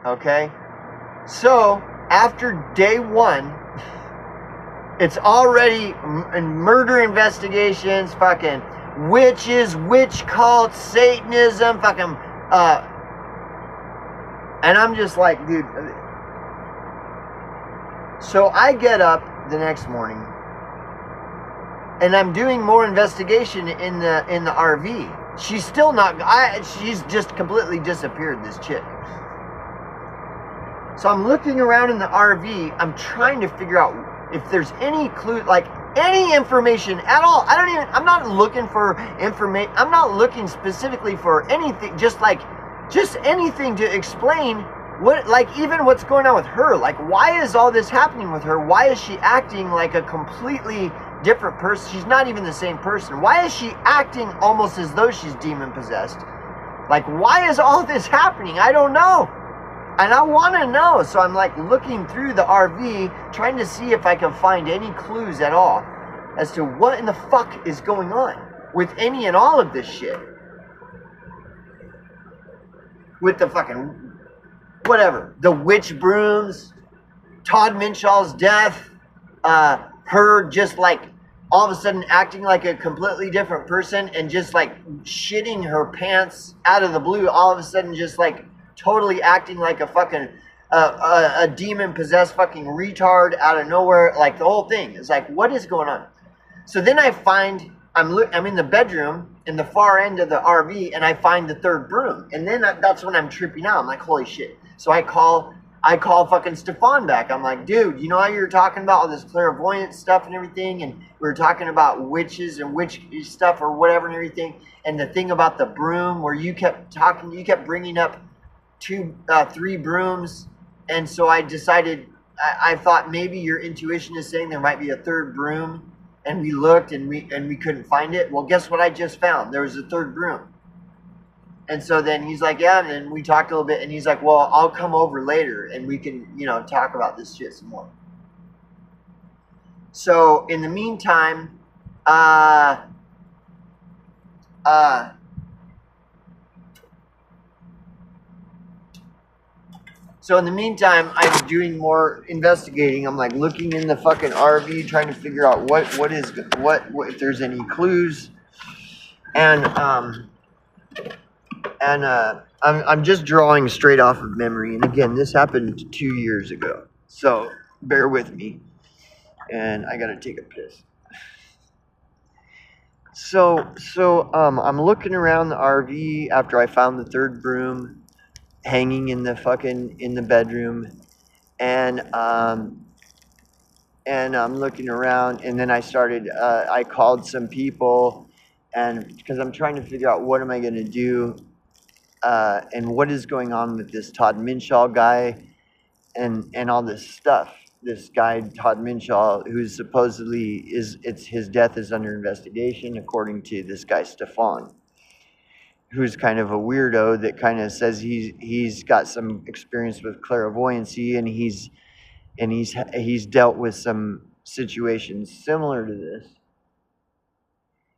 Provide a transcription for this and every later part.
Okay? So, after day one, it's already murder investigations, fucking witches, witch cults, Satanism, fucking, and I'm just like, dude. So I get up the next morning, and I'm doing more investigation in the RV. She's still not. She's just completely disappeared. This chick. So I'm looking around in the RV. I'm trying to figure out if there's any clue, like any information at all. I'm not looking for information. I'm not looking specifically for anything. Just anything to explain what, like, even what's going on with her. Like, why is all this happening with her? Why is she acting like a completely different person? She's not even the same person. Why is she acting almost as though she's demon possessed? Like, why is all this happening? I don't know. And I want to know. So I'm like looking through the RV, trying to see if I can find any clues at all as to what in the fuck is going on with any and all of this shit. With the fucking whatever, the witch brooms, Todd Minshall's death, her just like all of a sudden acting like a completely different person and just like shitting her pants out of the blue, all of a sudden just like totally acting like a fucking a demon possessed fucking retard out of nowhere. Like the whole thing is like, what is going on? So then I find I'm in the bedroom in the far end of the RV, and I find the third broom, and then that's when I'm tripping out. I'm like, holy shit. So I call fucking Stefan back. I'm like, dude, you know how you were talking about all this clairvoyant stuff and everything, and we were talking about witches and witch stuff or whatever and everything, and the thing about the broom where you kept bringing up three brooms, and so I decided, I thought maybe your intuition is saying there might be a third broom, and we looked and we couldn't find it. Well, guess what I just found? There was a third broom. And so then he's like, yeah, and then we talked a little bit, and he's like, well, I'll come over later and we can, talk about this shit some more. So in the meantime, I'm doing more investigating. I'm like looking in the fucking RV, trying to figure out what if there's any clues, and I'm just drawing straight off of memory. And again, this happened 2 years ago, so bear with me. And I gotta take a piss. So I'm looking around the RV after I found the third broom hanging in the bedroom, and I'm looking around, and then I called some people, and because I'm trying to figure out what am I gonna do, and what is going on with this Todd Minshall guy, and all this stuff. This guy Todd Minshall, who's supposedly his death is under investigation, according to this guy Stefan, who's kind of a weirdo that kind of says he's got some experience with clairvoyancy, and he's dealt with some situations similar to this.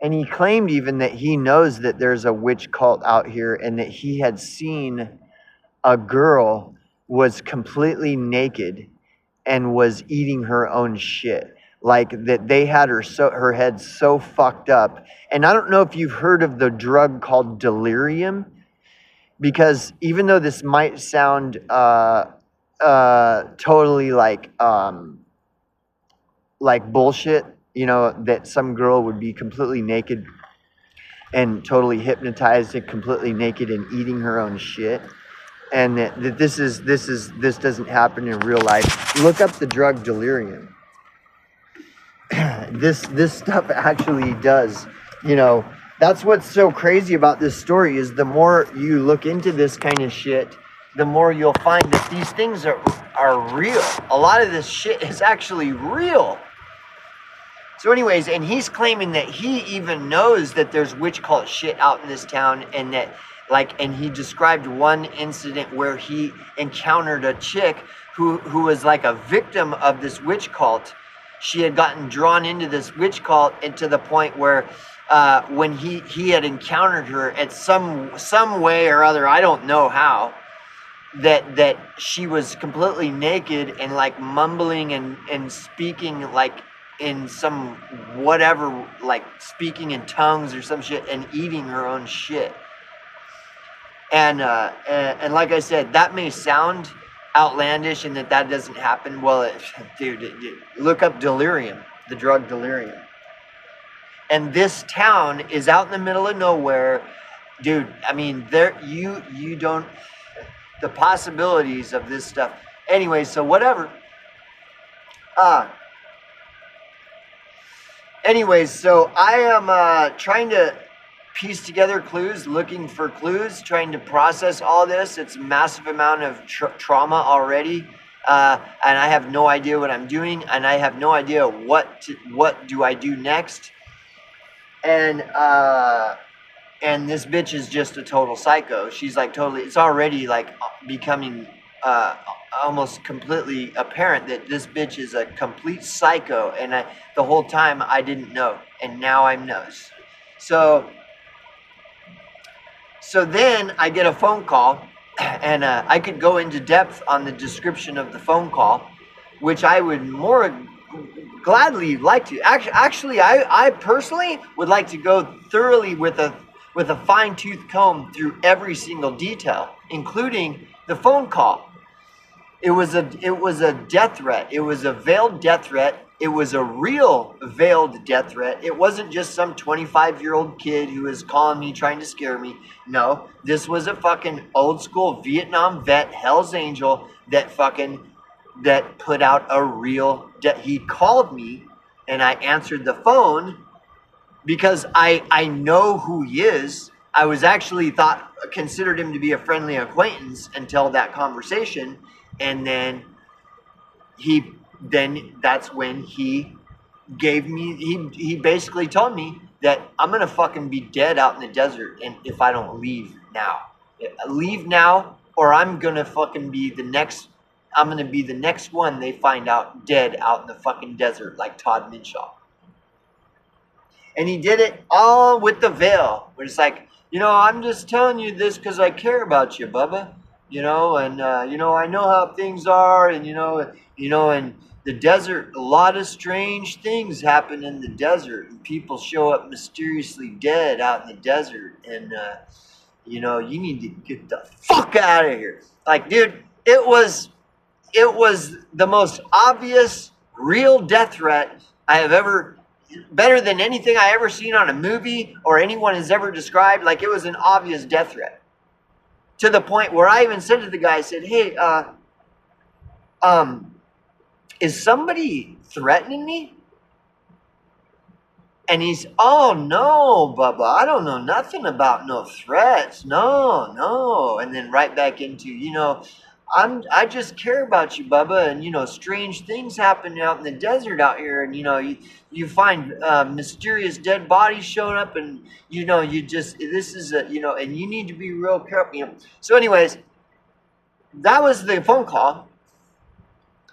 And he claimed even that he knows that there's a witch cult out here, and that he had seen a girl was completely naked and was eating her own shit. Like that they had her head so fucked up. And I don't know if you've heard of the drug called delirium, because even though this might sound totally like bullshit, that some girl would be completely naked and totally hypnotized and completely naked and eating her own shit, and that this doesn't happen in real life. Look up the drug delirium. This stuff actually does. That's what's so crazy about this story, is the more you look into this kind of shit, the more you'll find that these things are real. A lot of this shit is actually real. So anyways, and he's claiming that he even knows that there's witch cult shit out in this town, and that and he described one incident where he encountered a chick who was like a victim of this witch cult. She had gotten drawn into this witch cult, and to the point where when he had encountered her at some way or other, I don't know how, that she was completely naked and like mumbling and speaking like in some whatever, like speaking in tongues or some shit and eating her own shit. And like I said, that may sound outlandish and that doesn't happen. Well, dude, look up delirium, the drug delirium. And this town is out in the middle of nowhere, dude. I mean, there you don't, the possibilities of this stuff. Anyway, so whatever. Anyways, so I am trying to piece together clues, looking for clues, trying to process all this. It's a massive amount of trauma already, and I have no idea what I'm doing, and I have no idea what do I do next. And this bitch is just a total psycho. She's like totally. It's already like becoming almost completely apparent that this bitch is a complete psycho, and the whole time I didn't know, and now I knows. So then I get a phone call, and I could go into depth on the description of the phone call, which I would more gladly like to. Actually, I personally would like to go thoroughly with a fine-tooth comb through every single detail, including the phone call. It was a death threat. It was a veiled death threat. It was a real veiled death threat. It wasn't just some 25-year-old kid who was calling me trying to scare me. No, this was a fucking old school Vietnam vet, Hell's Angel, that put out a real he called me, and I answered the phone because I know who he is. I was actually considered him to be a friendly acquaintance until that conversation, and then that's when he gave me, he basically told me that I'm gonna fucking be dead out in the desert, and if I don't leave now, or I'm gonna fucking be the next one they find out dead out in the fucking desert like Todd Minshaw. And he did it all with the veil, where it's like, I'm just telling you this because I care about you, Bubba. And I know how things are, and in the desert, a lot of strange things happen in the desert, and people show up mysteriously dead out in the desert, and you need to get the fuck out of here. Like, dude, it was the most obvious, real death threat I have ever, better than anything I ever seen on a movie or anyone has ever described. Like, it was an obvious death threat. To the point where I even said to the guy, I said, hey, is somebody threatening me? And he's, oh, no, Bubba, I don't know nothing about no threats. No. And then right back into, I just care about you, Bubba, and strange things happen out in the desert out here, and you find mysterious dead bodies showing up, and this is and you need to be real careful. So, anyways, that was the phone call,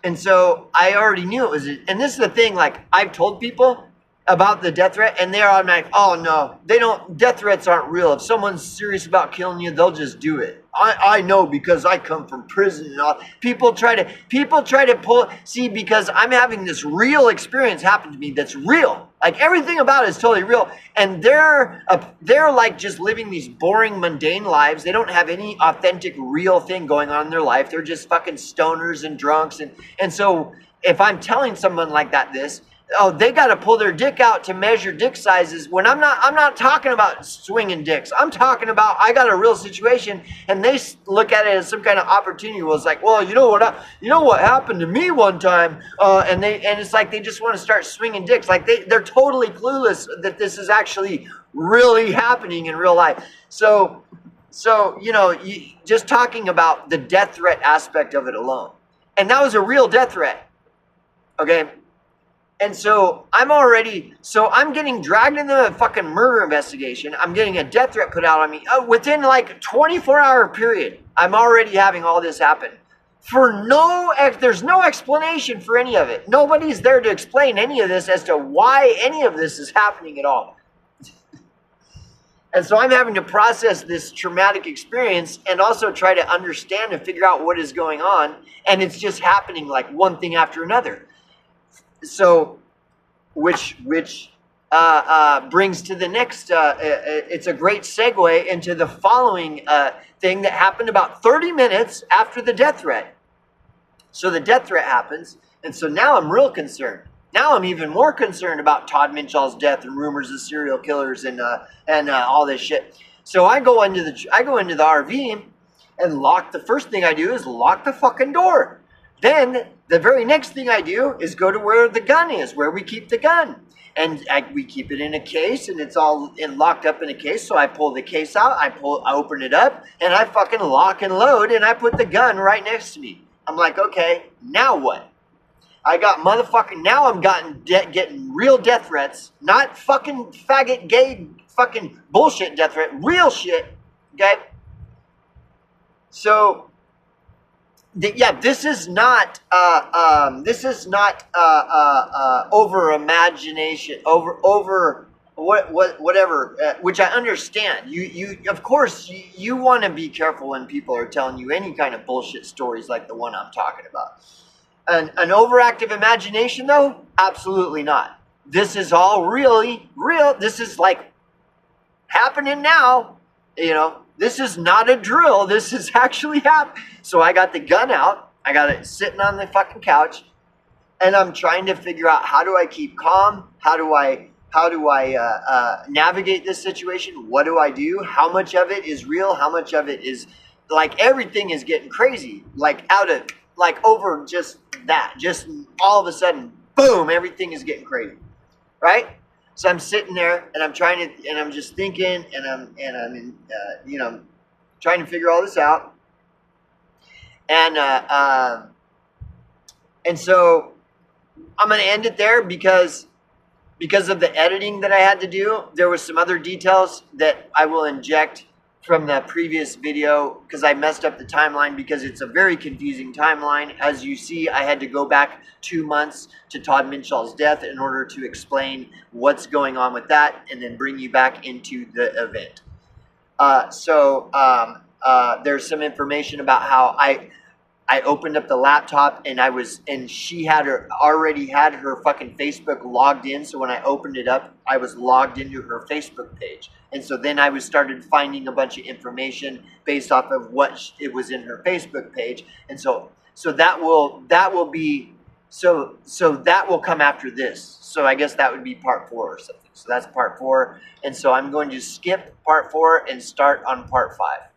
and so I already knew it was. And this is the thing, like, I've told people about the death threat, and they're automatic, oh no, they don't, death threats aren't real. If someone's serious about killing you, they'll just do it. I know because I come from prison and all. People try to pull, see, because I'm having this real experience happen to me that's real. Like, everything about it is totally real. And they're like just living these boring, mundane lives. They don't have any authentic, real thing going on in their life. They're just fucking stoners and drunks. And so if I'm telling someone like that this, oh, they got to pull their dick out to measure dick sizes. When I'm not talking about swinging dicks. I'm talking about, I got a real situation, and they look at it as some kind of opportunity. Well, it's like, well, you know what happened to me one time, and it's like they just want to start swinging dicks. Like they're totally clueless that this is actually really happening in real life. So just talking about the death threat aspect of it alone, and that was a real death threat. Okay. And so I'm getting dragged into a fucking murder investigation. I'm getting a death threat put out on me. Within like 24-hour period, I'm already having all this happen. There's no explanation for any of it. Nobody's there to explain any of this as to why any of this is happening at all. And so I'm having to process this traumatic experience and also try to understand and figure out what is going on. And it's just happening like one thing after another. So, which brings to the next, it's a great segue into the following thing that happened about 30 minutes after the death threat. So the death threat happens, and so now I'm real concerned. Now I'm even more concerned about Todd Minshall's death and rumors of serial killers and all this shit. So I go into the RV and lock. The first thing I do is lock the fucking door. Then the very next thing I do is go to where the gun is, where we keep the gun. And we keep it in a case, and it's all locked up in a case. So I pull the case out, I open it up, and I fucking lock and load, and I put the gun right next to me. I'm like, okay, now what? I got motherfucking, now I'm getting real death threats, not fucking faggot, gay, fucking bullshit death threat, real shit, okay? So, this is not over imagination, over whatever, which I understand. You of course you want to be careful when people are telling you any kind of bullshit stories like the one I'm talking about. An overactive imagination, though, absolutely not. This is all really real. This is like happening now. You know, this is not a drill. This is actually happening. So I got the gun out. I got it sitting on the fucking couch, and I'm trying to figure out, how do I keep calm? How do I navigate this situation? What do I do? How much of it is real? How much of it is like, everything is getting crazy, like over just that, just all of a sudden, boom, everything is getting crazy, right? So I'm sitting there and I'm just thinking, and I'm trying to figure all this out, and so I'm gonna end it there because of the editing that I had to do. There was some other details that I will inject from the previous video, because I messed up the timeline, because it's a very confusing timeline. As you see, I had to go back 2 months to Todd Minshall's death in order to explain what's going on with that, and then bring you back into the event. There's some information about how I opened up the laptop, and she already had her fucking Facebook logged in. So when I opened it up, I was logged into her Facebook page. And so then I started finding a bunch of information based off of what it was in her Facebook page. And so that will come after this. So I guess that would be part 4 or something. So that's part 4. And so I'm going to skip part 4 and start on part 5.